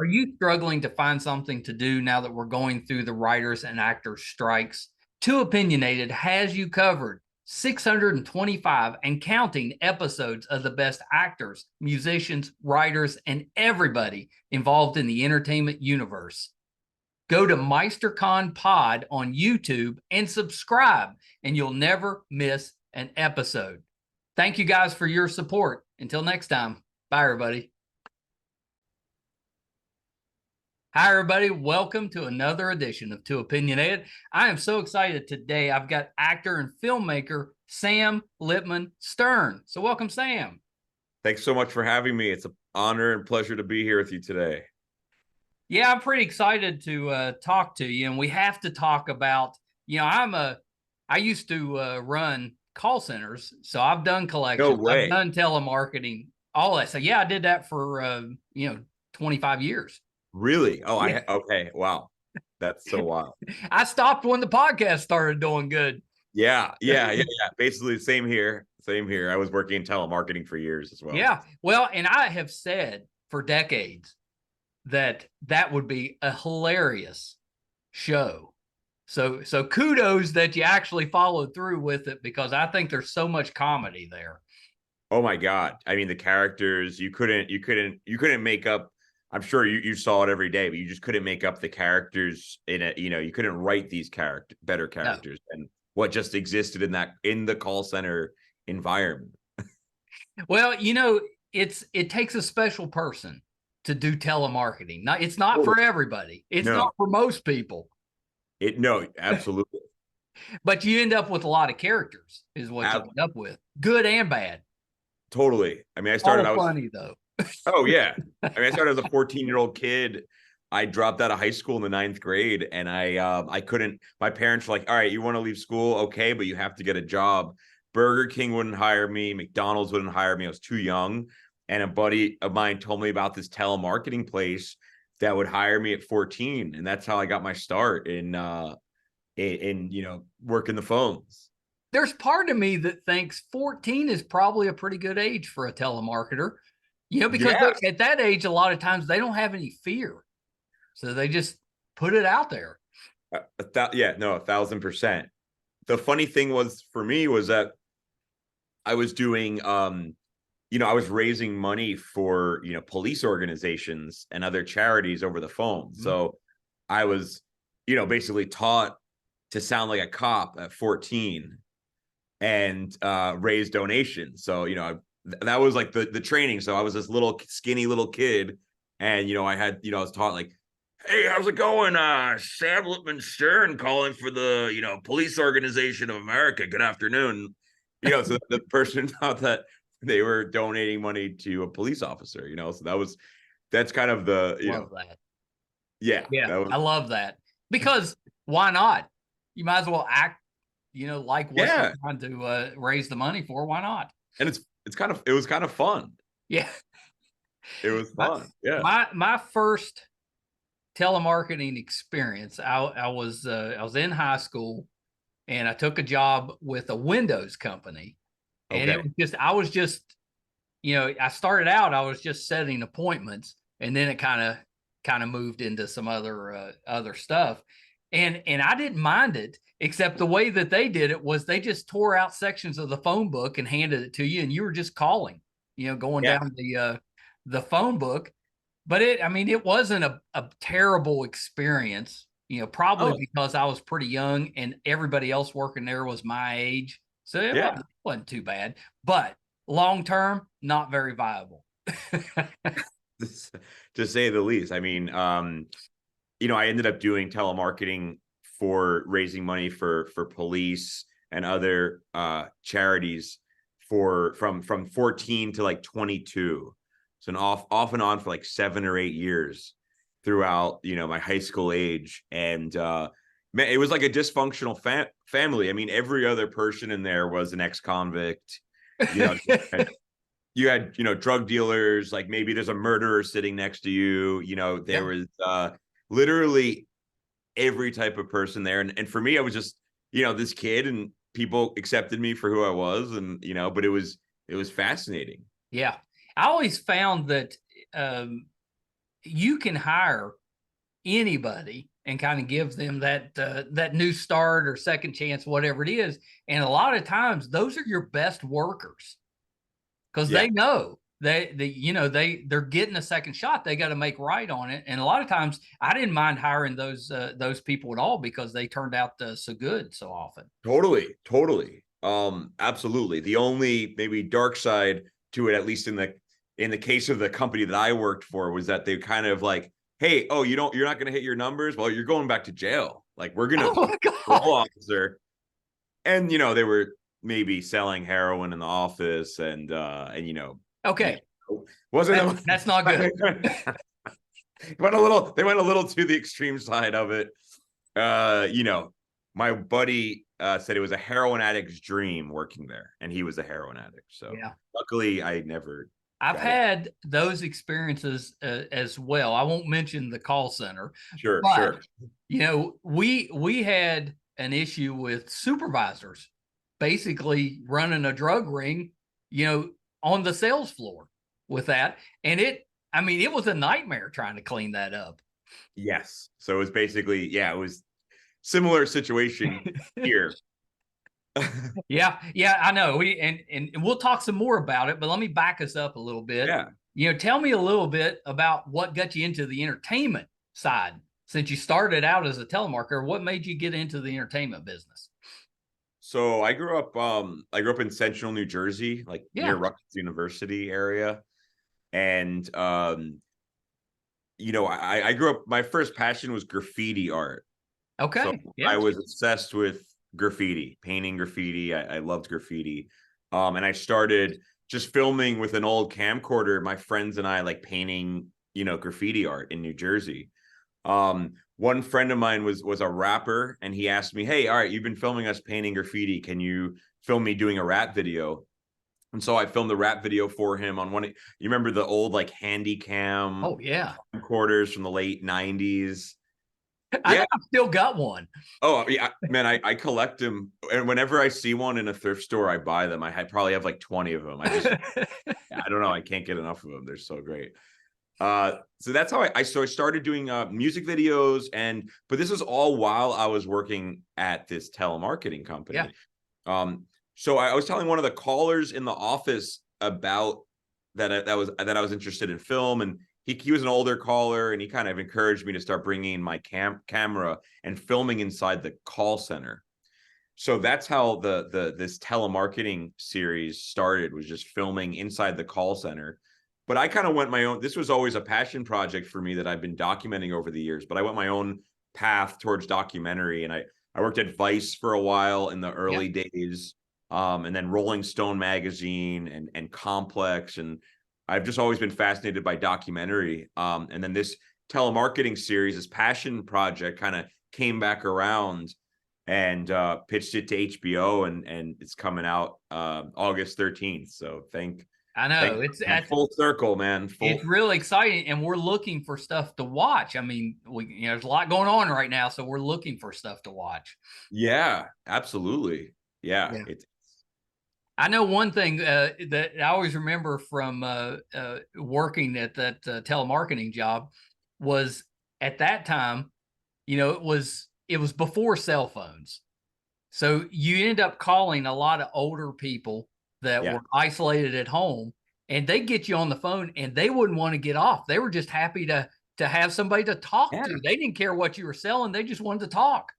Are you struggling to find something to do now that we're going through the writers and actors strikes? Too Opinionated has you covered. 625 and counting episodes of the best actors, musicians, writers, and everybody involved in the entertainment universe. Go to MeisterCon Pod on YouTube and subscribe, and you'll never miss an episode. Thank you guys for your support. Until next time, bye, everybody. Hi, everybody. Welcome to another edition of Too Opinionated. I am so excited today. I've got actor and filmmaker Sam Lipman-Stern. So welcome, Sam. Thanks so much for having me. It's an honor and pleasure to be here with you today. Yeah, I'm pretty excited to talk to you. And we have to talk about, I used to run call centers. So I've done collections. No way. I've done telemarketing, all that. So yeah, I did that for, 25 years. Really? Oh, yeah. Okay. Wow. That's so wild. I stopped when the podcast started doing good. Yeah. Basically, same here. I was working in telemarketing for years as well. Yeah. Well, and I have said for decades that would be a hilarious show. So kudos that you actually followed through with it, because I think there's so much comedy there. Oh my God. I mean, the characters, you couldn't make up. I'm sure you saw it every day, but you just couldn't make up the characters in it. You couldn't write these better characters than what just existed in the call center environment. Well, it takes a special person to do telemarketing. It's not for everybody. It's not for most people. No, absolutely. But you end up with a lot of characters, is what you end up with, good and bad. Totally. I mean, funny though. Oh yeah. I mean, I started as a 14-year-old kid. I dropped out of high school in the 9th grade, and I couldn't. My parents were like, "All right, you want to leave school? Okay, but you have to get a job." Burger King wouldn't hire me. McDonald's wouldn't hire me. I was too young. And a buddy of mine told me about this telemarketing place that would hire me at 14, and that's how I got my start in working the phones. There's part of me that thinks 14 is probably a pretty good age for a telemarketer. Because at that age, a lot of times they don't have any fear. So they just put it out there. 1,000%. The funny thing was for me was that I was doing, I was raising money for, police organizations and other charities over the phone. Mm-hmm. So I was, basically taught to sound like a cop at 14 and raise donations. So, that was like the training. So I was this little skinny little kid, and I had I was taught like, "Hey, how's it going? Sam Lipman-Stern calling for the Police Organization of America. Good afternoon." So the person thought that they were donating money to a police officer. So that's kind of the love that. Yeah, I love that, because why not? You might as well act, like what you're trying to raise the money for. Why not? And it was kind of fun. Yeah. It was fun. My first telemarketing experience, I was in high school, and I took a job with a Windows company. And it was I started out, I was just setting appointments, and then it kind of moved into some other stuff. And I didn't mind it, except the way that they did it was they just tore out sections of the phone book and handed it to you, and you were just calling, going down the phone book. But it wasn't a terrible experience, probably because I was pretty young and everybody else working there was my age. So it wasn't too bad, but long term, not very viable. To say the least. I mean, I ended up doing telemarketing for raising money for police and other charities from 14 to like 22. So an off and on for like 7 or 8 years throughout, my high school age. And man, it was like a dysfunctional family. I mean, every other person in there was an ex-convict. You had, drug dealers, like maybe there's a murderer sitting next to you. There was literally every type of person there. And for me, I was just, this kid, and people accepted me for who I was. And, but it was fascinating. Yeah. I always found that you can hire anybody and kind of give them that new start or second chance, whatever it is. And a lot of times those are your best workers because Yeah, they know they're getting a second shot. They got to make right on it. And a lot of times I didn't mind hiring those people at all because they turned out so good so often. totally. Absolutely. The only maybe dark side to it, at least in the case of the company that I worked for, was that they kind of like, hey, oh, you're not going to hit your numbers. Well, you're going back to jail. Like we're going to Oh my parole God. officer. And they were maybe selling heroin in the office, and Okay. wasn't That's not good. they went a little to the extreme side of it. My buddy said it was a heroin addict's dream working there, and he was a heroin addict. So Yeah. luckily, I never. I've had those experiences as well. I won't mention the call center, Sure, but sure. we had an issue with supervisors basically running a drug ring, on the sales floor with that. And it was a nightmare trying to clean that up. Yes. So it was basically, it was similar situation here. Yeah, I know. And we'll talk some more about it, but let me back us up a little bit. Yeah. Tell me a little bit about what got you into the entertainment side. Since you started out as a telemarketer, what made you get into the entertainment business? So I grew up in central New Jersey, like near Yeah. Rutgers University area. And I grew up, my first passion was graffiti art. So Okay. Yeah. I was obsessed with graffiti, painting graffiti. I loved graffiti. And I started just filming with an old camcorder, my friends and I, like painting, graffiti art in New Jersey. One friend of mine was a rapper, and he asked me, hey, all right, you've been filming us painting graffiti. Can you film me doing a rap video? And so I filmed the rap video for him on you remember the old like handy cam Oh yeah. camcorders from the late 90s? I Yeah. think I've still got one. Oh yeah, man, I collect them, and whenever I see one in a thrift store, I buy them. I probably have like 20 of them. I don't know, I can't get enough of them. They're so great. So that's how I started doing music videos, but this was all while I was working at this telemarketing company. Yeah. So I was telling one of the callers in the office about that I was interested in film, and he was an older caller, and he kind of encouraged me to start bringing in my camera and filming inside the call center. So that's how this telemarketing series started, was just filming inside the call center. But I kind of went my own. This was always a passion project for me that I've been documenting over the years, but I went my own path towards documentary, and I worked at Vice for a while in the early days. And then Rolling Stone magazine and Complex, and I've just always been fascinated by documentary. And then this telemarketing series, this passion project, kind of came back around, and pitched it to HBO, and it's coming out August 13th. So I know it's full circle, man. It's really exciting, and we're looking for stuff to watch. I mean, there's a lot going on right now, so we're looking for stuff to watch. Yeah, absolutely. Yeah. I know one thing that I always remember from working at that telemarketing job was, at that time, it was before cell phones. So you end up calling a lot of older people that were isolated at home, and they get you on the phone and they wouldn't want to get off. They were just happy to have somebody to talk to. They didn't care what you were selling. They just wanted to talk.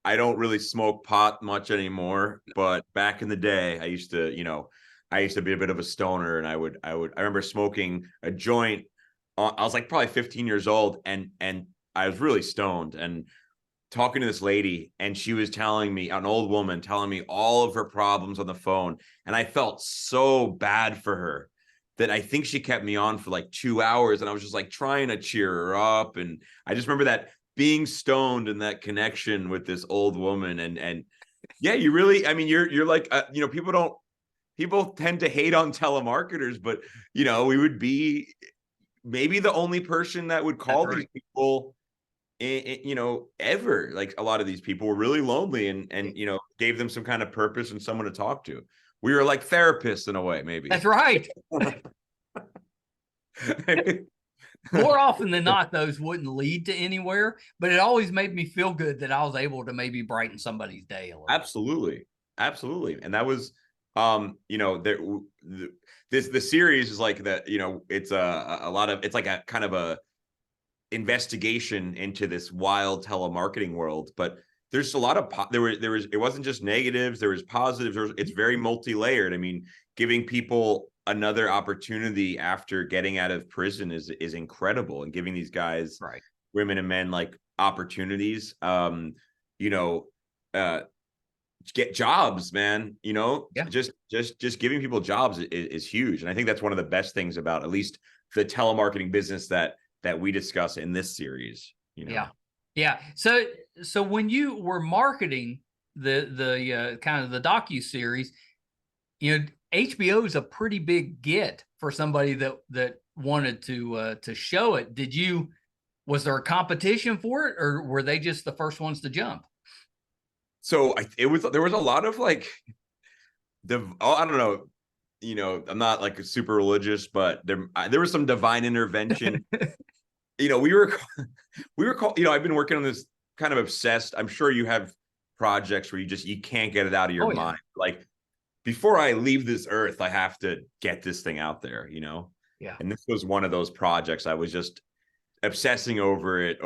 I don't really smoke pot much anymore, but back in the day, I used to be a bit of a stoner, and I remember smoking a joint. I was like probably 15 years old, and I was really stoned, and talking to this lady, and she was telling me, an old woman telling me all of her problems on the phone, and I felt so bad for her that I think she kept me on for like 2 hours, and I was just like trying to cheer her up. And I just remember that, being stoned, and that connection with this old woman. And yeah, you really, I mean, you're like, people tend to hate on telemarketers, but we would be maybe the only person that would call these people ever. Like, a lot of these people were really lonely, and gave them some kind of purpose and someone to talk to. We were like therapists in a way, maybe. That's right. more often than not, those wouldn't lead to anywhere, but it always made me feel good that I was able to maybe brighten somebody's day a little. Absolutely. Absolutely. And that was, you know, the series is like that, you know, it's a lot of, it's like a kind of a investigation into this wild telemarketing world, but there's a lot of it wasn't just negatives, there was positives. It's very multi-layered. I mean, giving people another opportunity after getting out of prison is incredible, and giving these guys, right, women and men, like opportunities, you know, get jobs, man. You know, yeah, just giving people jobs is huge, and I think that's one of the best things about at least the telemarketing business that we discuss in this series. You know. yeah, yeah. So when you were marketing the kind of the docu-series, you know, HBO is a pretty big get for somebody that wanted to show it. Was there a competition for it, or were they just the first ones to jump? So there was a lot of like I don't know, you know, I'm not like a super religious, but there was some divine intervention. You know, we were called, you know, I've been working on this kind of obsessed. I'm sure you have projects where you can't get it out of your Yeah. mind. Like, before I leave this earth, I have to get this thing out there, you know? Yeah. And this was one of those projects. I was just obsessing over it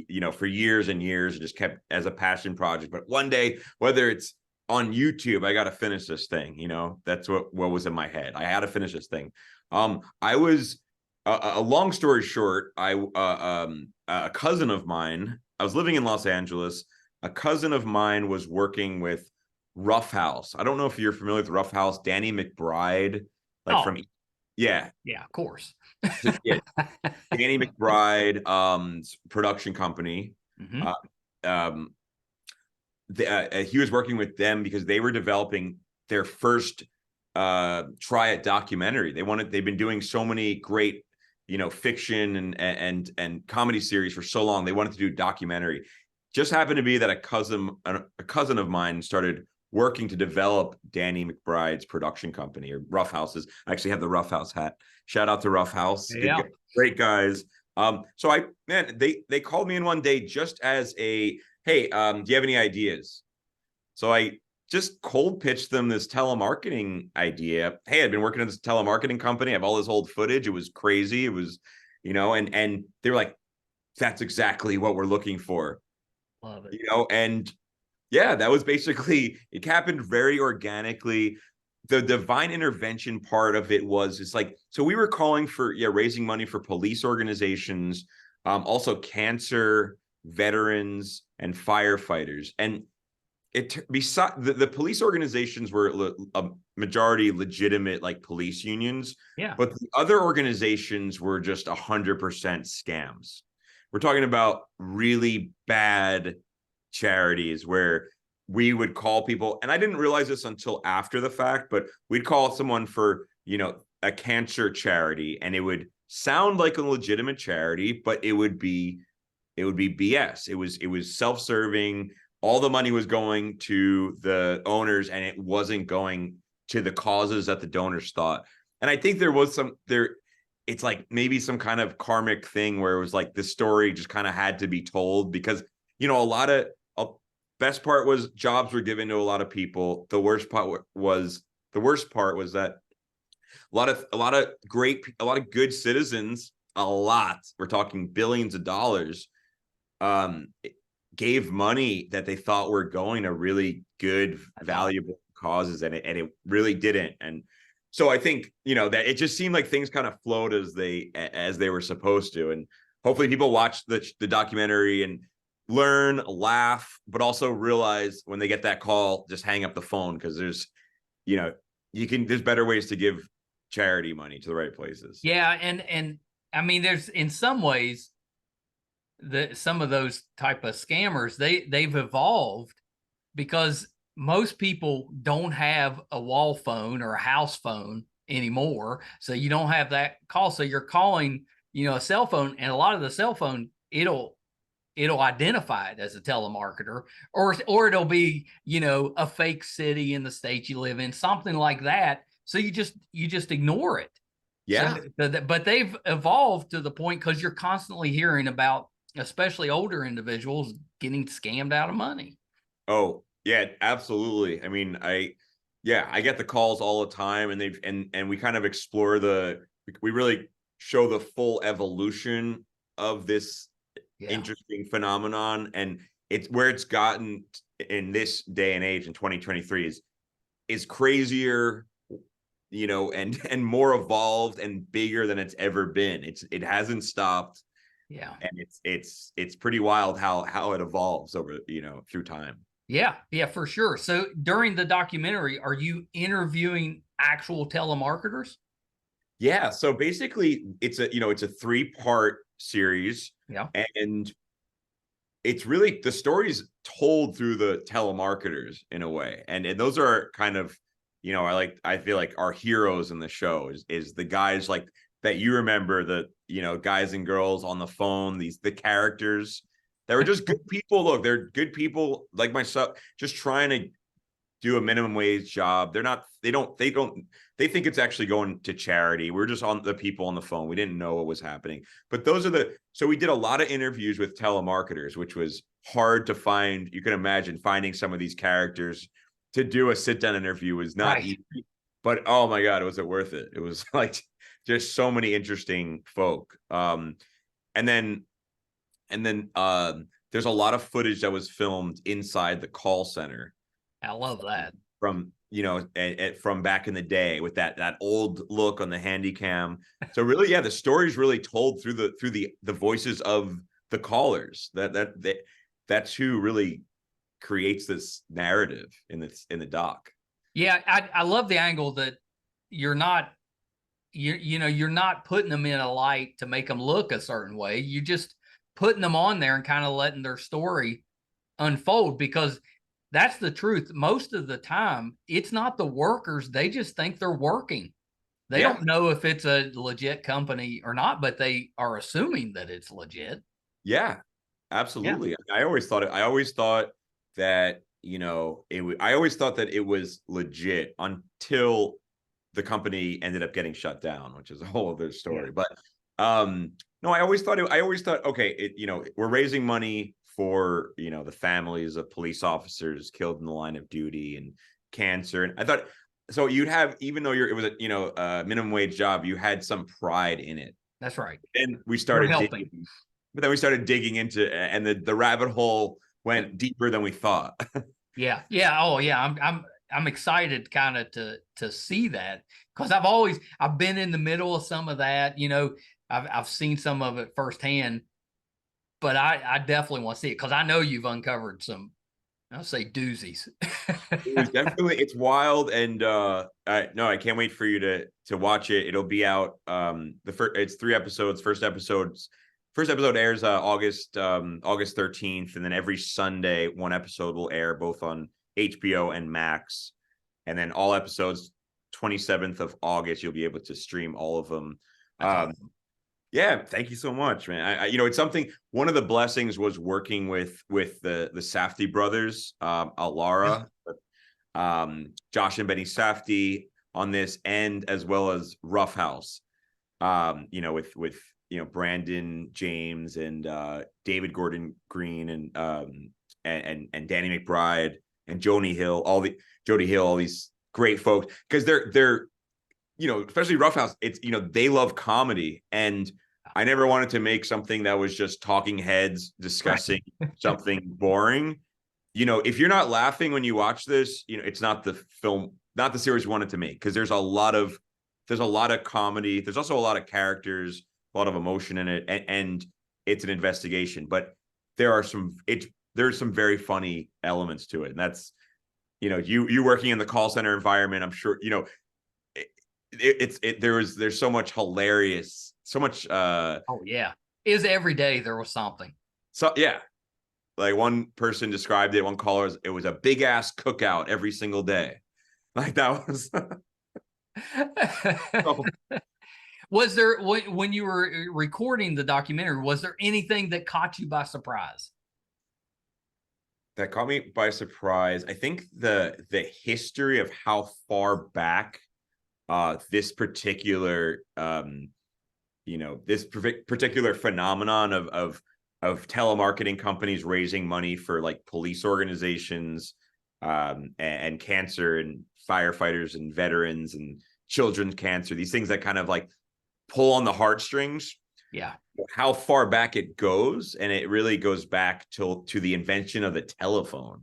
you know, for years and years, and just kept as a passion project. But one day, whether it's on YouTube, I got to finish this thing, you know? That's what was in my head. I had to finish this thing. I was a long story short, a cousin of mine, I was living in Los Angeles. A cousin of mine was working with Rough House. I don't know if you're familiar with Rough House. Danny McBride, like Oh, from, yeah, yeah, of course. yeah, Danny McBride, production company. Hmm. Uh, um, he was working with them because they were developing their first try at documentary. They've been doing so many great, you know, fiction and comedy series for so long. They wanted to do documentary. Just happened to be that a cousin of mine started working to develop Danny McBride's production company, or Rough Houses. I actually have the Rough House hat. Shout out to Rough House. Yeah. Great guys. So they called me in one day just as a, hey, do you have any ideas? So I just cold pitched them this telemarketing idea. Hey, I've been working at this telemarketing company. I have all this old footage. It was crazy. It was, you know, and they were like, that's exactly what we're looking for. Love it. You know, and yeah, that was basically, it happened very organically. The divine intervention part of it was, it's like, so we were calling for, yeah, raising money for police organizations, also cancer, veterans, and firefighters. And beside the police organizations were a majority legitimate, like police unions, Yeah. but the other organizations were just 100% scams. We're talking about really bad charities where we would call people, and I didn't realize this until after the fact, but we'd call someone for, you know, a cancer charity, and it would sound like a legitimate charity, but it would be BS. It was self-serving. All the money was going to the owners, and it wasn't going to the causes that the donors thought. And I think there was it's like maybe some kind of karmic thing where it was like the story just kind of had to be told, because, you know, best part was jobs were given to a lot of people. The worst part was that a lot of good citizens, we're talking billions of dollars, gave money that they thought were going to really good, valuable causes, and it really didn't. And so I think, you know, that it just seemed like things kind of flowed as they were supposed to. And hopefully people watch the documentary and learn, laugh, but also realize when they get that call, just hang up the phone, because there's, you know, there's better ways to give charity money to the right places. Yeah, and I mean, there's, in some ways, some of those type of scammers, they've evolved because most people don't have a wall phone or a house phone anymore, so you don't have that call. So you're calling, you know, a cell phone, and a lot of the cell phone, it'll identify it as a telemarketer, or it'll be, you know, a fake city in the state you live in, something like that. So you just ignore it. Yeah. But they've evolved to the point because you're constantly hearing about, especially older individuals, getting scammed out of money. Oh, yeah, absolutely. I mean, yeah, I get the calls all the time, and we kind of explore we really show the full evolution of this Yeah. interesting phenomenon, and it's where it's gotten in this day and age in 2023 is crazier, and more evolved and bigger than it's ever been. It hasn't stopped, Yeah. and it's pretty wild how it evolves over, through time. Yeah. Yeah, for sure. So during the documentary, are you interviewing actual telemarketers? Yeah, so basically it's a 3-part series, Yeah. and it's really the stories told through the telemarketers in a way. And those are kind of, I feel like our heroes in the show is the guys like that you remember, the guys and girls on the phone, the characters that were just good people. Look, they're good people like myself, just trying to do a minimum wage job. They think it's actually going to charity. We're just on the people on the phone. We didn't know what was happening. But so we did a lot of interviews with telemarketers, which was hard to find. You can imagine finding some of these characters to do a sit-down interview was not Right. easy. But oh my God, was it worth it? It was like just so many interesting folk. And then there's a lot of footage that was filmed inside the call center I love that. from from back in the day with that old look on the handy cam. So really, yeah, the story's really told through the voices of the callers. That's who really creates this narrative in the doc. Yeah, I love the angle that you're not you're not putting them in a light to make them look a certain way. You're just putting them on there and kind of letting their story unfold, because that's the truth. Most of the time, it's not the workers. They just think they're working. They Yeah, don't know if it's a legit company or not, but they are assuming that it's legit. yeah, Yeah, absolutely. I always thought that I always thought that it was legit until the company ended up getting shut down, which is a whole other yeah, story. But no, I always thought, okay, we're raising money for, the families of police officers killed in the line of duty and cancer. And I thought, so you'd have, even though it was a minimum wage job, you had some pride in it. that's right. And we You're started helping. digging, but then we started digging into, and the rabbit hole went deeper than we thought. Yeah, yeah. Oh, yeah. I'm excited kind of to see that, because I've been in the middle of some of that. I've seen some of it firsthand, but I definitely want to see it because I know you've uncovered some, I'll say, doozies. It's wild, and no, I can't wait for you to watch it. It'll be out, it's 3 episodes. First episode airs August 13th, and then every Sunday one episode will air both on HBO and Max, and then all episodes 27th of August you'll be able to stream all of them. That's um awesome. yeah, thank you so much, man. It's something. One of the blessings was working with the Safdie brothers, Yeah, Alara, Josh and Benny Safdie on this, and as well as Roughhouse, with Brandon James and David Gordon Green and Danny McBride and Jody Hill, all these great folks, because they're especially Roughhouse. It's they love comedy, and I never wanted to make something that was just talking heads right. discussing something boring. If you're not laughing when you watch this, it's not the film, not the series we wanted to make, because there's a lot of comedy. There's also a lot of characters, a lot of emotion in it, and it's an investigation. But there's some very funny elements to it, and that's you working in the call center environment. I'm sure there's so much hilarious, so much Oh, yeah. Is every day there was something. so yeah, like one person described it, one caller, it was a big ass cookout every single day. Like that was so, Was there, when you were recording the documentary, was there anything that caught you by surprise? that caught me by surprise. I think the history of how far back this particular this particular phenomenon of telemarketing companies raising money for like police organizations, and cancer and firefighters and veterans and children's cancer, these things that kind of like pull on the heartstrings. Yeah. How far back it goes, and it really goes back to the invention of the telephone.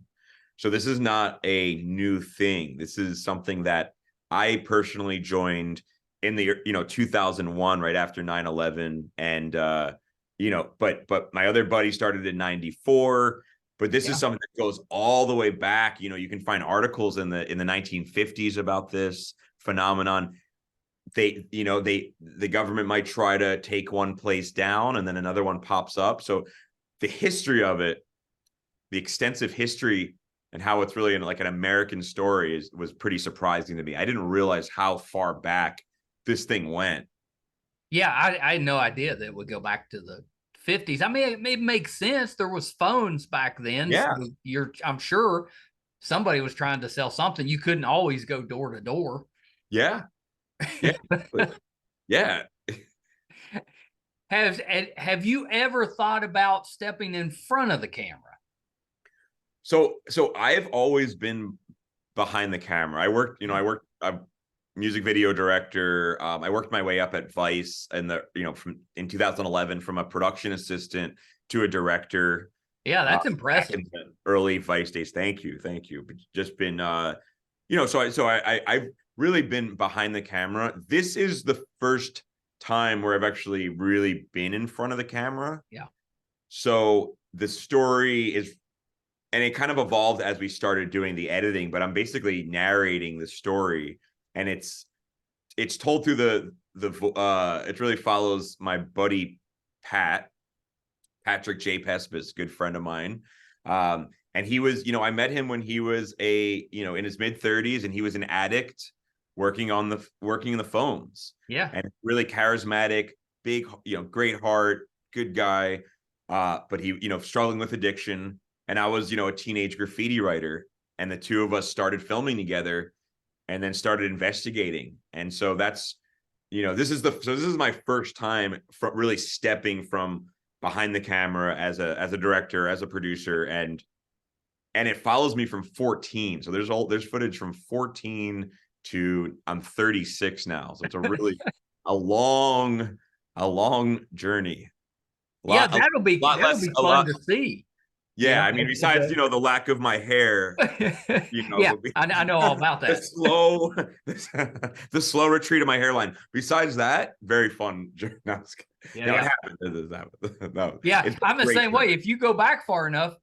So this is not a new thing. This is something that I personally joined in the 2001, right after 9/11, and but my other buddy started in 94. But this is something that goes all the way back. You can find articles in the 1950s about this phenomenon. The government might try to take one place down and then another one pops up. So the history of it, the extensive history, and how it's really like an American story was pretty surprising to me. I didn't realize how far back this thing went. Yeah, I had no idea that it would go back to the 50s. I mean, it makes sense. There was phones back then. Yeah. So I'm sure somebody was trying to sell something. You couldn't always go door to door. Yeah. Yeah. Yeah. Have you ever thought about stepping in front of the camera? So I've always been behind the camera. I'm music video director. I worked my way up at Vice and in 2011 from a production assistant to a director. Yeah, that's impressive. In the early Vice days. Thank you. But just been so I've really been behind the camera. This is the first time where I've actually really been in front of the camera. Yeah. So the story is, and it kind of evolved as we started doing the editing, but I'm basically narrating the story, and it's told through it really follows my buddy Patrick J. Pespis, good friend of mine. And he was, I met him when he was in his mid-30s, and he was an addict working in the phones. Yeah. And really charismatic, big, great heart, good guy. But he, struggling with addiction. And I was, a teenage graffiti writer, and the two of us started filming together and then started investigating. And so this is my first time really stepping from behind the camera as a director, as a producer, and it follows me from 14. So there's footage from 14 to I'm 36 now. So it's a really a long journey. That'll be fun to see. Yeah, I mean, besides the lack of my hair, yeah, I know all about that. The slow retreat of my hairline. Besides that, very fun. No, it happened. No, yeah, I'm the same way. If you go back far enough,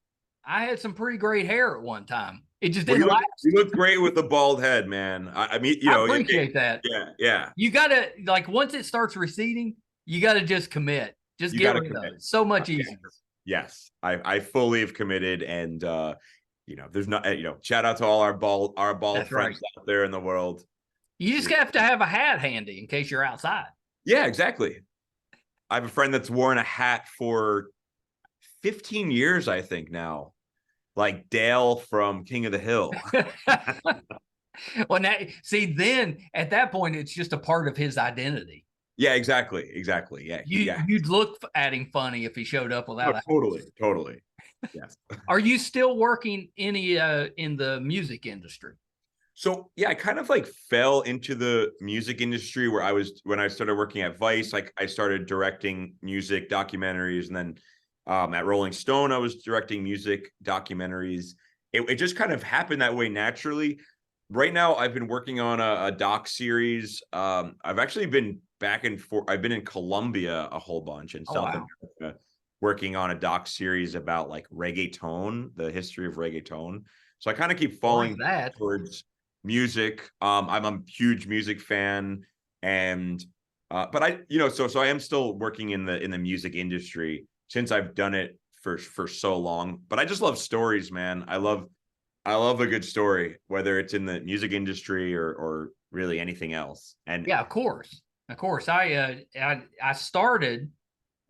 I had some pretty great hair at one time. It just didn't last. You look great with the bald head, man. I mean, I appreciate that. Yeah. You gotta, like, once it starts receding, you gotta just commit. Just get rid of it. So much easier. Yes, I fully have committed, and there's not, shout out to all our bald friends out there in the world. You just have to have a hat handy in case you're outside. Yeah, exactly. I have a friend that's worn a hat for 15 years, I think now, like Dale from King of the Hill. Well, now, see, then at that point, it's just a part of his identity. Yeah, exactly. Yeah, you'd look at him funny if he showed up without. Totally. Yes. Are you still working in the music industry? So yeah, I kind of like fell into the music industry when I started working at Vice. Like I started directing music documentaries, and then at Rolling Stone, I was directing music documentaries. It just kind of happened that way naturally. Right now, I've been working on a doc series. I've actually been back and forth. I've been in Colombia a whole bunch, in South America, working on a doc series about like reggaeton, the history of reggaeton. So I kind of keep falling towards music. I'm a huge music fan, and but I, so I am still working in the music industry since I've done it for so long. But I just love stories, man. I love a good story, whether it's in the music industry or really anything else. And yeah, of course. I started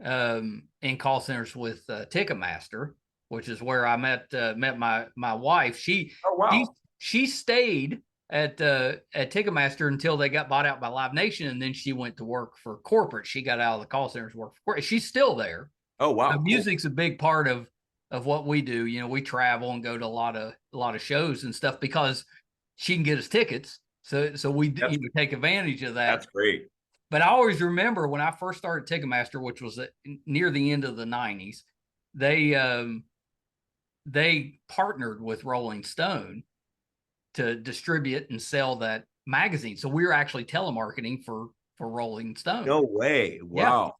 in call centers with Ticketmaster, which is where I met my wife. She stayed at Ticketmaster until they got bought out by Live Nation, and then she went to work for corporate. She got out of the call centers, work for corporate. She's still there. Oh wow, cool. Music's a big part of what we do. You know, we travel and go to a lot of shows and stuff because she can get us tickets. So we take advantage of that. That's great. But I always remember when I first started Ticketmaster, which was near the end of the 90s, they partnered with Rolling Stone to distribute and sell that magazine. So we were actually telemarketing for Rolling Stone. No way. Wow. Yeah.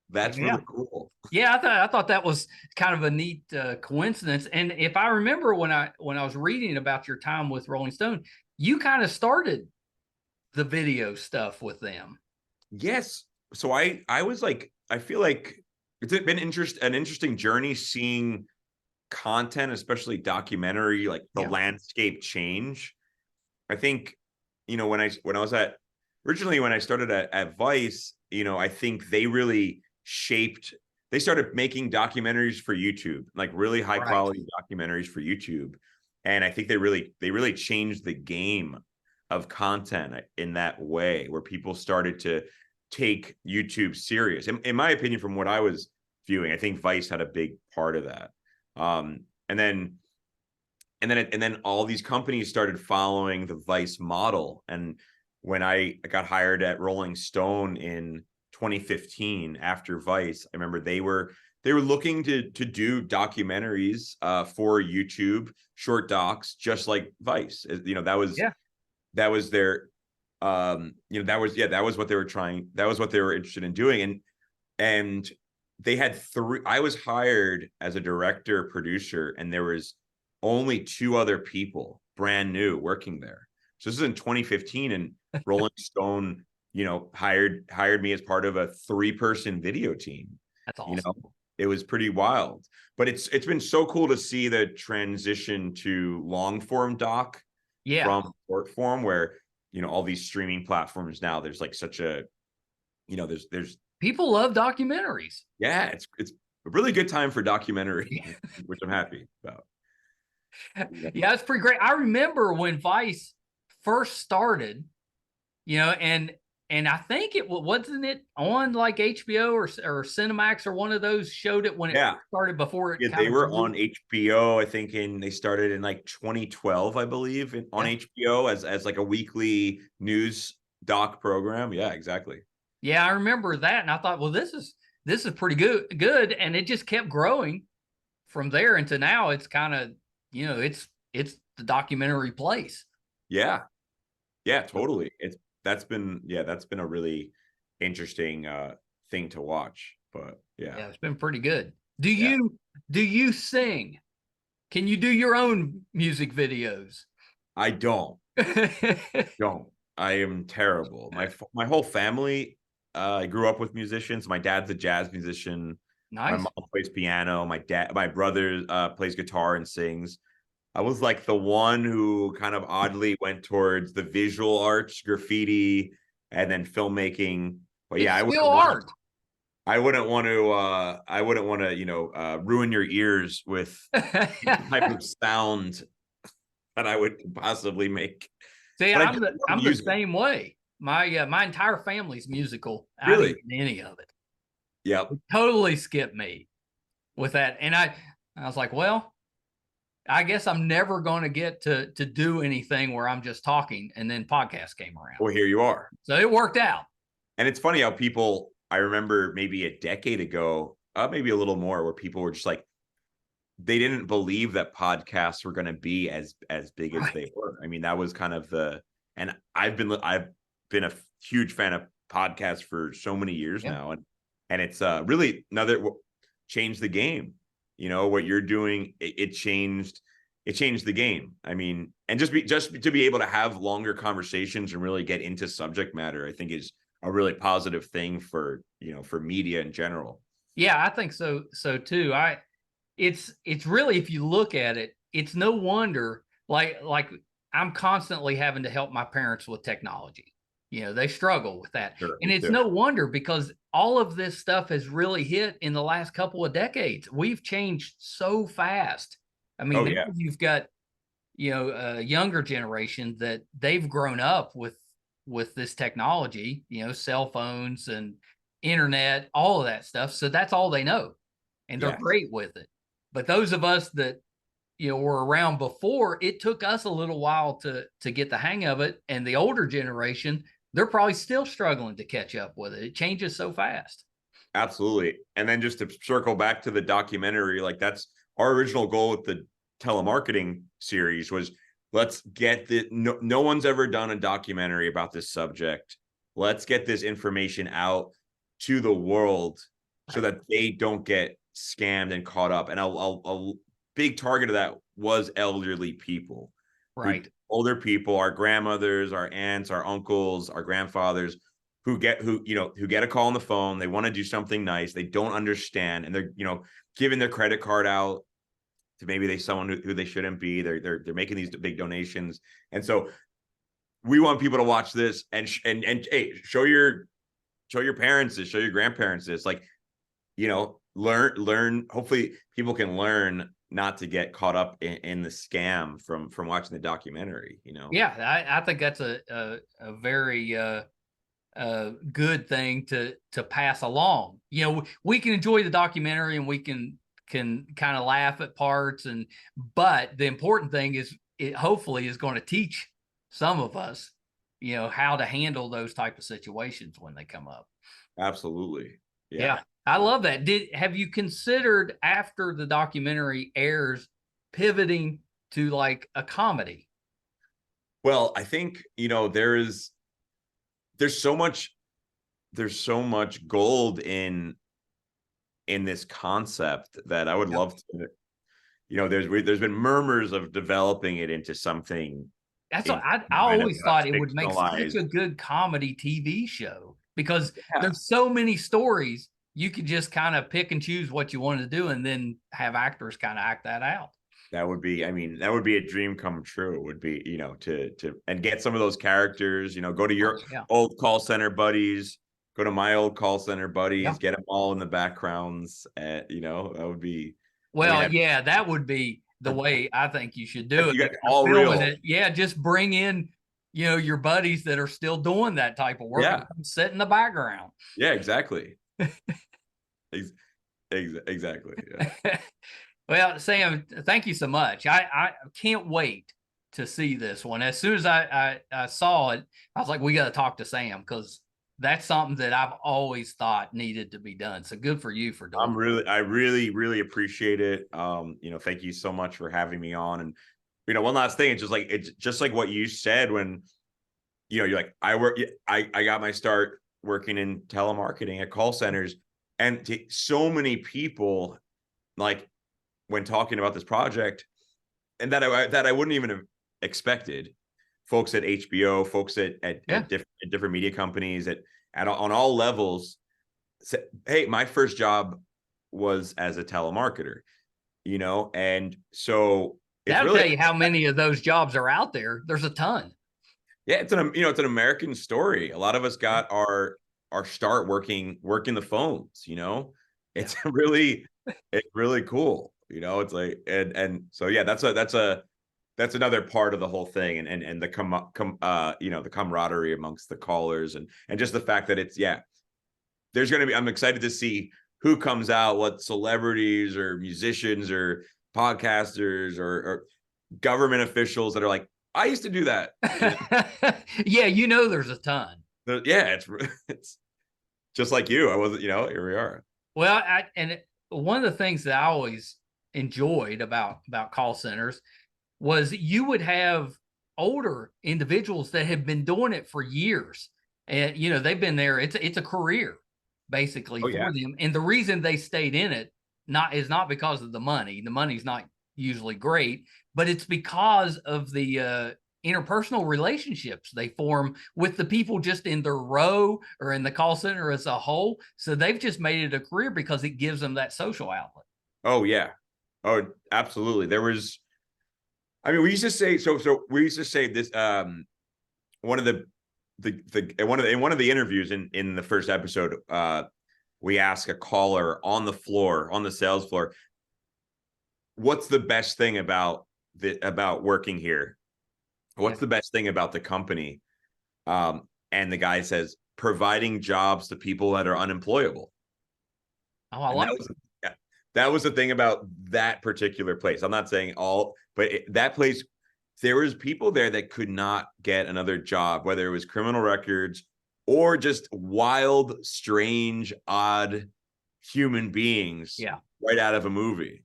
That's really cool. Yeah, I thought that was kind of a neat coincidence. And if I remember when I was reading about your time with Rolling Stone, you kind of started the video stuff with them. Yes. So I was like, I feel like it's been an interesting journey seeing content, especially documentary, like the landscape change. I think, you know, when I was originally when I started at Vice, you know, I think they really they started making documentaries for YouTube, like really high quality documentaries for YouTube. And I think they really changed the game of content in that way, where people started to take YouTube serious. In my opinion, from what I was viewing, I think Vice had a big part of that. And then all these companies started following the Vice model. And when I got hired at Rolling Stone in 2015 after Vice, I remember they were looking to do documentaries for YouTube, short docs, just like Vice. You know, that was their you know, that was what they were trying, that was what they were interested in doing. And they had I was hired as a director producer, and there was only 2 other people brand new working there. So this is in 2015, and Rolling Stone, you know, hired me as part of a 3-person video team. That's awesome. You know, it was pretty wild. But it's been so cool to see the transition to long form doc from short form, where, you know, all these streaming platforms now, there's like such a, you know, there's people love documentaries. Yeah, it's a really good time for documentary, which I'm happy about. Yeah, it's pretty great. I remember when Vice first started, you know, and I think wasn't it on like HBO or Cinemax, or one of those showed it when it started before it. Yeah, they were on HBO, I think, they started in like 2012, I believe, on HBO as like a weekly news doc program. Yeah, exactly. Yeah, I remember that, and I thought, well, this is pretty good, and it just kept growing from there into now. It's kind of, you know, it's the documentary place. Yeah, totally. That's been a really interesting thing to watch. But yeah, it's been pretty good. Do you sing? Can you do your own music videos? I don't. I am terrible. My whole family. I grew up with musicians. My dad's a jazz musician. Nice. My mom plays piano. My brother plays guitar and sings. I was like the one who kind of oddly went towards the visual arts, graffiti, and then filmmaking. But yeah, I wouldn't want to, you know, ruin your ears with the type of sound that I would possibly make. See, I'm the same way. My entire family's musical. Really? I didn't do any of it. Yeah. Totally skipped me with that. And I was like, well, I guess I'm never going to get to do anything where I'm just talking. And then podcast came around. Well, here you are. So it worked out. And it's funny how I remember maybe a decade ago, maybe a little more, where people were just like, they didn't believe that podcasts were going to be as big as they were. I mean, that was kind of and I've been a huge fan of podcasts for so many years now, and it's really changed the game. You know what you're doing, it changed the game. I mean, and just to be able to have longer conversations and really get into subject matter, I think is a really positive thing for, you know, for media in general. Yeah, I think so too. It's really, if you look at it, it's no wonder, like I'm constantly having to help my parents with technology. You know, they struggle with that. Sure, and it's no wonder, because all of this stuff has really hit in the last couple of decades. We've changed so fast. I mean, you've got younger generation that they've grown up with this technology, cell phones and internet, all of that stuff. So that's all they know, and they're Yeah, great with it. But those of us that were around before, it took us a little while to get the hang of it, and the older generation, they're probably still struggling to catch up with it. It changes so fast. absolutely. And then just to circle back to the documentary, like that's our original goal with the telemarketing series was let's get the no one's ever done a documentary about this subject. Let's get this information out to the world so that they don't get scammed and caught up. And a big target of that was elderly people, Right. older people, our grandmothers, our aunts, our uncles, our grandfathers, who get a call on the phone. They want to do something nice. They don't understand, and they're giving their credit card out to maybe someone who they shouldn't be. They're making these big donations, and so we want people to watch this and hey, show your parents this, show your grandparents this, like learn. Hopefully, people can learn not to get caught up in the scam from watching the documentary. Yeah, I think that's a very good thing to pass along. We can enjoy the documentary and we can kind of laugh at parts, but the important thing is it hopefully is going to teach some of us, how to handle those type of situations when they come up. Absolutely. Yeah, I love that. Have you considered, after the documentary airs, pivoting to like a comedy? Well, I think there's so much gold in this concept that I would love to. There's been murmurs of developing it into something. That's what I kind of always thought it would make such fictionalized. a good comedy TV show, because Yeah, there's so many stories you could just kind of pick and choose what you want to do, and then have actors kind of act that out. that would be. I mean, that would be a dream come true. It would be to and get some of those characters. Go to your Yeah, old call center buddies. Go to my old call center buddies. yeah. Get them all in the backgrounds. That would be. I mean, Well, yeah, that would be the way I think you should do if it. you got If you're all filming real. it, yeah, just bring in, your buddies that are still doing that type of work, and Yeah. come sit in the background. Yeah, exactly. Exactly. Yeah. Well, Sam, thank you so much. I can't wait to see this one. As soon as I saw it, I was like, we got to talk to Sam, because that's something that I've always thought needed to be done. So good for you for doing it. I really appreciate it. Thank you so much for having me on. And one last thing, it's just like what you said when you're like, I got my start working in telemarketing at call centers, and so many people, like, when talking about this project, and that I wouldn't even have expected, folks at HBO, folks at Yeah. different media companies on all levels said, hey, my first job was as a telemarketer, and so it's That'll really, tell you how many of those jobs are out there. There's a ton. yeah, it's an American story. A lot of us got our start working the phones. It's it's really cool. It's like, and so yeah, that's another part of the whole thing, and the the camaraderie amongst the callers, and just the fact that it's, yeah, I'm excited to see who comes out, what celebrities or musicians or podcasters or government officials that are like, I used to do that. Yeah, there's a ton. Yeah, it's just like you. I wasn't, here we are. Well, one of the things that I always enjoyed about call centers was you would have older individuals that have been doing it for years, and they've been there. It's a career basically Oh for yeah. them, and the reason they stayed in it not because of the money. The money's not usually great, but it's because of the interpersonal relationships they form with the people just in their row or in the call center as a whole. So they've just made it a career because it gives them that social outlet. Oh yeah. Oh, absolutely. There was, I mean, we used to say, we used to say this, one of in one of the interviews in the first episode, we ask a caller on the sales floor, what's the best thing about about working here. What's the best thing about the company? And the guy says, providing jobs to people that are unemployable. Oh, I And like it. that was the thing about that particular place. I'm not saying all, but that place, there was people there that could not get another job, whether it was criminal records or just wild, strange, odd human beings right out of a movie.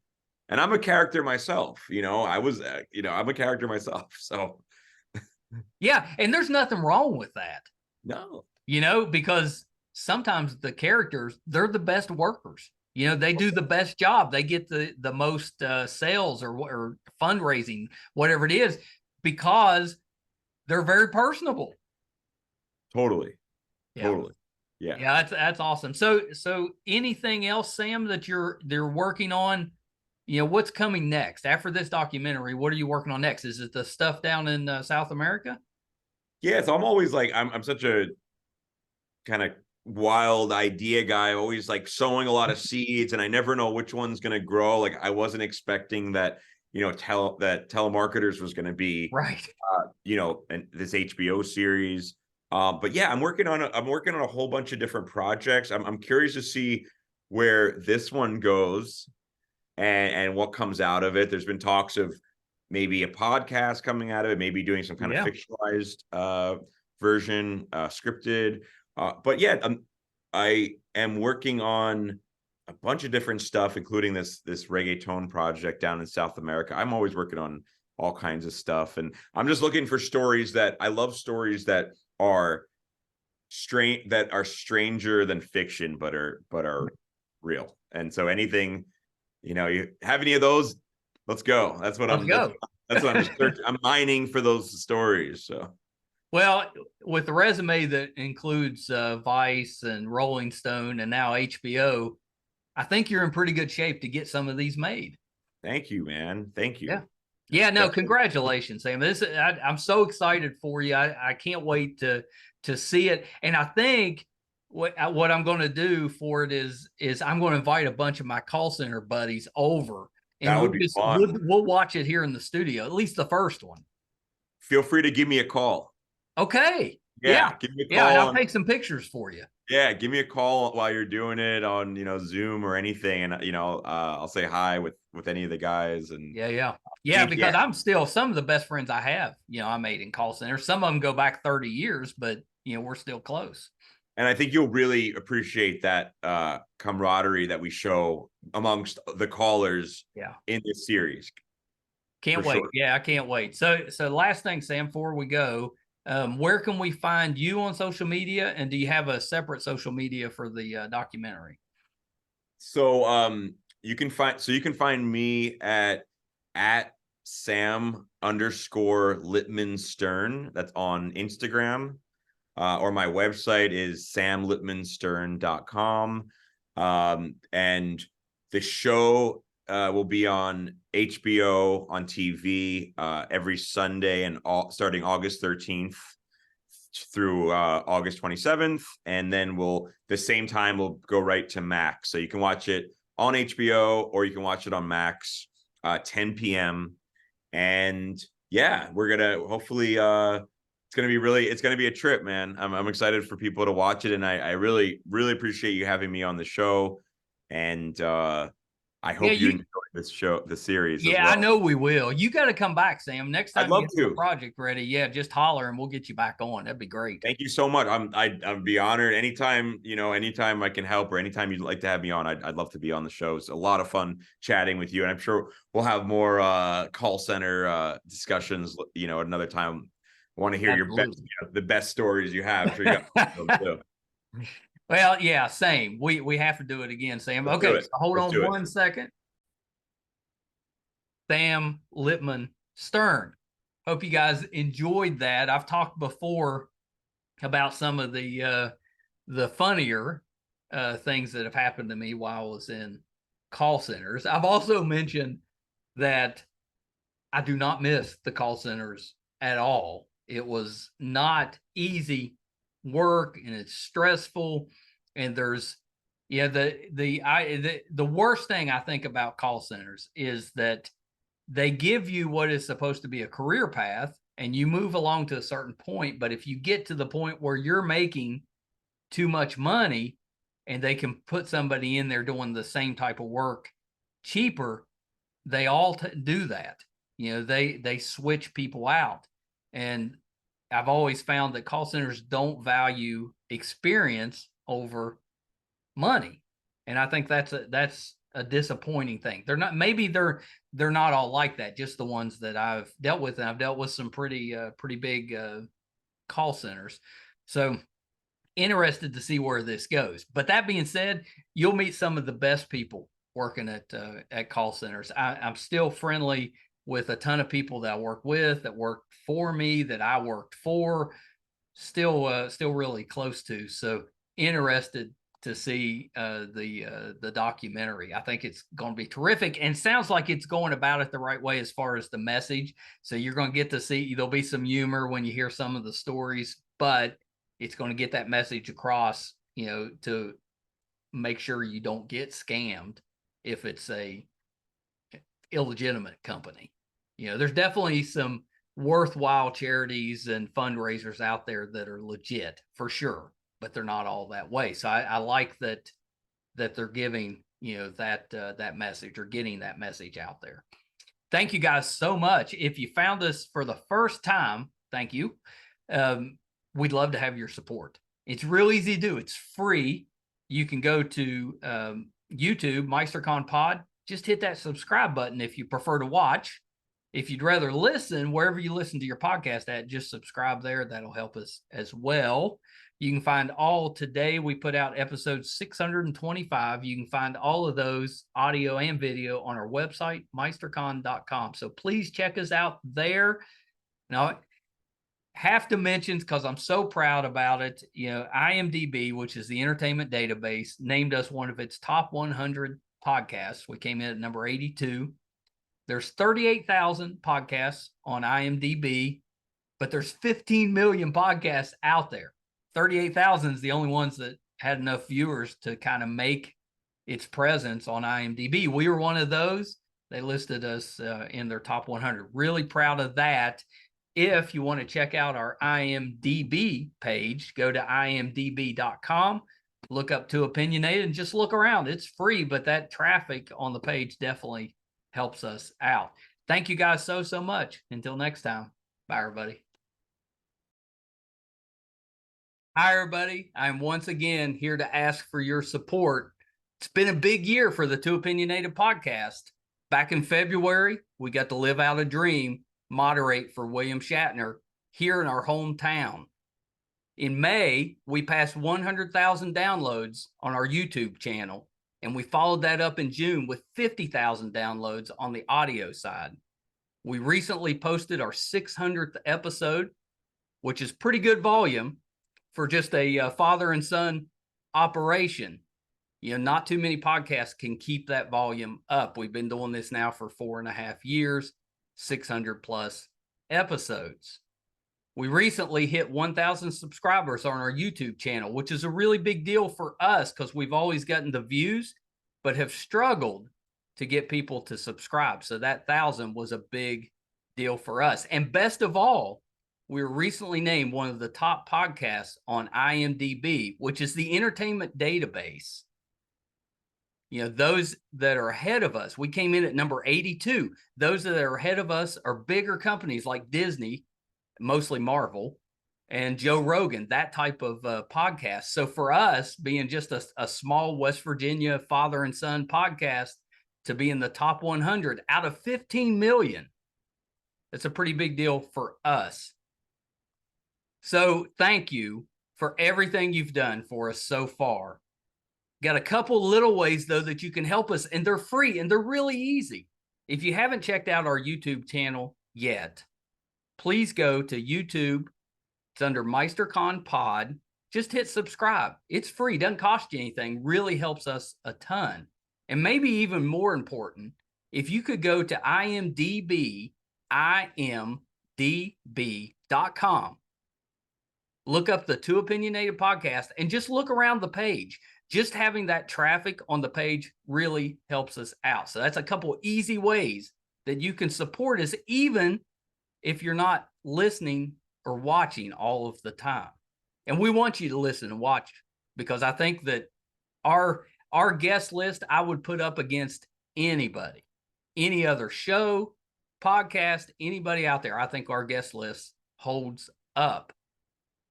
And I'm a character myself, I'm a character myself. So Yeah, and there's nothing wrong with that. no. Because sometimes the characters, they're the best workers. They do the best job. They get the most sales or fundraising, whatever it is, because they're very personable. Totally. Yeah. Yeah, that's awesome. So anything else, Sam, that they're working on? What's coming next after this documentary? What are you working on next? Is it the stuff down in South America? Yeah, so I'm always like, I'm such a kind of wild idea guy, always like sowing a lot of seeds, and I never know which one's going to grow. Like I wasn't expecting that, that Telemarketers was going to be right. And this HBO series. But yeah, I'm working on a whole bunch of different projects. I'm curious to see where this one goes and what comes out of it. There's been talks of maybe a podcast coming out of it, maybe doing some kind of fictionalized version, scripted. But yeah, I am working on a bunch of different stuff, including this reggaeton project down in South America. I'm always working on all kinds of stuff, and I'm just looking for stories I love stories that are stranger than fiction, but are real. And so anything, you have any of those, let's go. That's what I'm just searching. I'm mining for those stories. So well, with the resume that includes Vice and Rolling Stone and now HBO, I think you're in pretty good shape to get some of these made. Thank you, man. Thank you. Yeah, no, congratulations, Sam. I'm so excited for you. I can't wait to see it. And I think what I'm going to do for it is I'm going to invite a bunch of my call center buddies over, and that would be fun. We'll watch it here in the studio, at least the first one. Feel free to give me a call. Okay. Yeah. Give me a call. Yeah, and I'll take some pictures for you. Yeah, give me a call while you're doing it on, Zoom or anything, and I'll say hi with any of the guys. And because I'm still some of the best friends I have. I made in call centers. Some of them go back 30 years, but we're still close. And I think you'll really appreciate that camaraderie that we show amongst the callers in this series. Can't wait. Sure. Yeah, I can't wait. So last thing, Sam, before we go, where can we find you on social media? And do you have a separate social media for the documentary? So you can find me at Sam_Lipman-Stern. That's on Instagram. Or my website is samlipmanstern.com. And the show will be on HBO on TV every Sunday and starting August 13th through August 27th. And then the same time we'll go right to Max. So you can watch it on HBO or you can watch it on Max 10 p.m. And yeah, we're going to hopefully it's going to be a trip, man. I'm excited for people to watch it. And I really, really appreciate you having me on the show. And I hope you enjoy the series. Yeah, as well. I know we will. You got to come back, Sam. Next time you get the project ready, just holler and we'll get you back on. That'd be great. Thank you so much. I'd be honored anytime I can help or anytime you'd like to have me on. I'd love to be on the show. It's a lot of fun chatting with you, and I'm sure we'll have more call center discussions. At another time. I want to hear the best stories you have. I'm sure you got them too. Well, yeah, same. We have to do it again, Sam. Okay, so hold on 1 second. Sam Lipman-Stern. Hope you guys enjoyed that. I've talked before about some of the funnier things that have happened to me while I was in call centers. I've also mentioned that I do not miss the call centers at all. It was not easy work, and it's stressful, and there's the worst thing I think about call centers is that they give you what is supposed to be a career path and you move along to a certain point. But if you get to the point where you're making too much money and they can put somebody in there doing the same type of work cheaper, they all do that. They switch people out. And I've always found that call centers don't value experience over money. And I think that's a disappointing thing. They're not all like that, just the ones that I've dealt with. And I've dealt with some pretty big call centers. So interested to see where this goes. But that being said, you'll meet some of the best people working at call centers. I'm still friendly with a ton of people that I work with, that work for me, that I worked for, still really close to. So interested to see the documentary. I think it's going to be terrific, and sounds like it's going about it the right way as far as the message. So you're going to get to see, there'll be some humor when you hear some of the stories, but it's going to get that message across, to make sure you don't get scammed if it's a illegitimate company. There's definitely some worthwhile charities and fundraisers out there that are legit for sure, but they're not all that way. So I like that they're giving, that message, or getting that message out there. Thank you guys so much. If you found us for the first time, thank you. We'd love to have your support. It's real easy to do. It's free. You can go to YouTube, MeisterCon Pod. Just hit that subscribe button if you prefer to watch. If you'd rather listen, wherever you listen to your podcast at, just subscribe there. That'll help us as well. You can find today we put out episode 625. You can find all of those audio and video on our website, meistercon.com. So please check us out there. Now, have to mention, because I'm so proud about it, IMDb, which is the entertainment database, named us one of its top 100 podcasts. We came in at number 82. There's 38,000 podcasts on IMDb, but there's 15 million podcasts out there. 38,000 is the only ones that had enough viewers to kind of make its presence on IMDb. We were one of those. They listed us in their top 100. Really proud of that. If you want to check out our IMDb page, go to imdb.com, look up To Opinionated, and just look around. It's free, but that traffic on the page definitely helps us out. Thank you guys so much. Until next time. Bye, everybody. Hi, everybody. I'm once again here to ask for your support. It's been a big year for the To Opinionated podcast. Back in February, we got to live out a dream, moderate for William Shatner here in our hometown. In May, we passed 100,000 downloads on our YouTube channel, and we followed that up in June with 50,000 downloads on the audio side. We recently posted our 600th episode, which is pretty good volume for just a father and son operation. Not too many podcasts can keep that volume up. We've been doing this now for 4.5 years, 600 plus episodes. We recently hit 1,000 subscribers on our YouTube channel, which is a really big deal for us because we've always gotten the views, but have struggled to get people to subscribe. So that 1,000 was a big deal for us. And best of all, we were recently named one of the top podcasts on IMDb, which is the entertainment database. Those that are ahead of us, we came in at number 82. Those that are ahead of us are bigger companies like Disney, mostly Marvel, and Joe Rogan, that type of podcast. So for us, being just a small West Virginia father and son podcast, to be in the top 100 out of 15 million, it's a pretty big deal for us. So thank you for everything you've done for us so far. Got a couple little ways, though, that you can help us, and they're free, and they're really easy. If you haven't checked out our YouTube channel yet, please go to YouTube. It's under MeisterCon Pod. Just hit subscribe. It's free. Doesn't cost you anything. Really helps us a ton. And maybe even more important, if you could go to IMDb, imdb.com, look up the To Opinionated podcast, and just look around the page. Just having that traffic on the page really helps us out. So that's a couple easy ways that you can support us, even if you're not listening or watching all of the time. And we want you to listen and watch, because I think that our guest list, I would put up against anybody, any other show, podcast, anybody out there. I think our guest list holds up.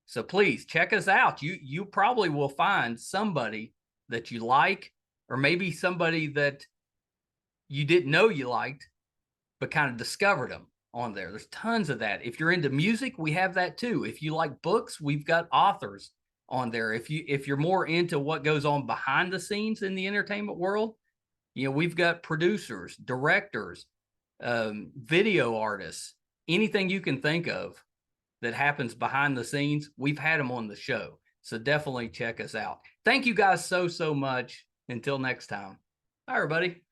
So please check us out. You probably will find somebody that you like, or maybe somebody that you didn't know you liked, but kind of discovered them on there. There's tons of that. If you're into music, we have that too. If you like books, we've got authors on there. If you're more into what goes on behind the scenes in the entertainment world, we've got producers, directors, video artists, anything you can think of that happens behind the scenes, we've had them on the show. So definitely check us out. Thank you guys so much. Until next time. Bye, everybody.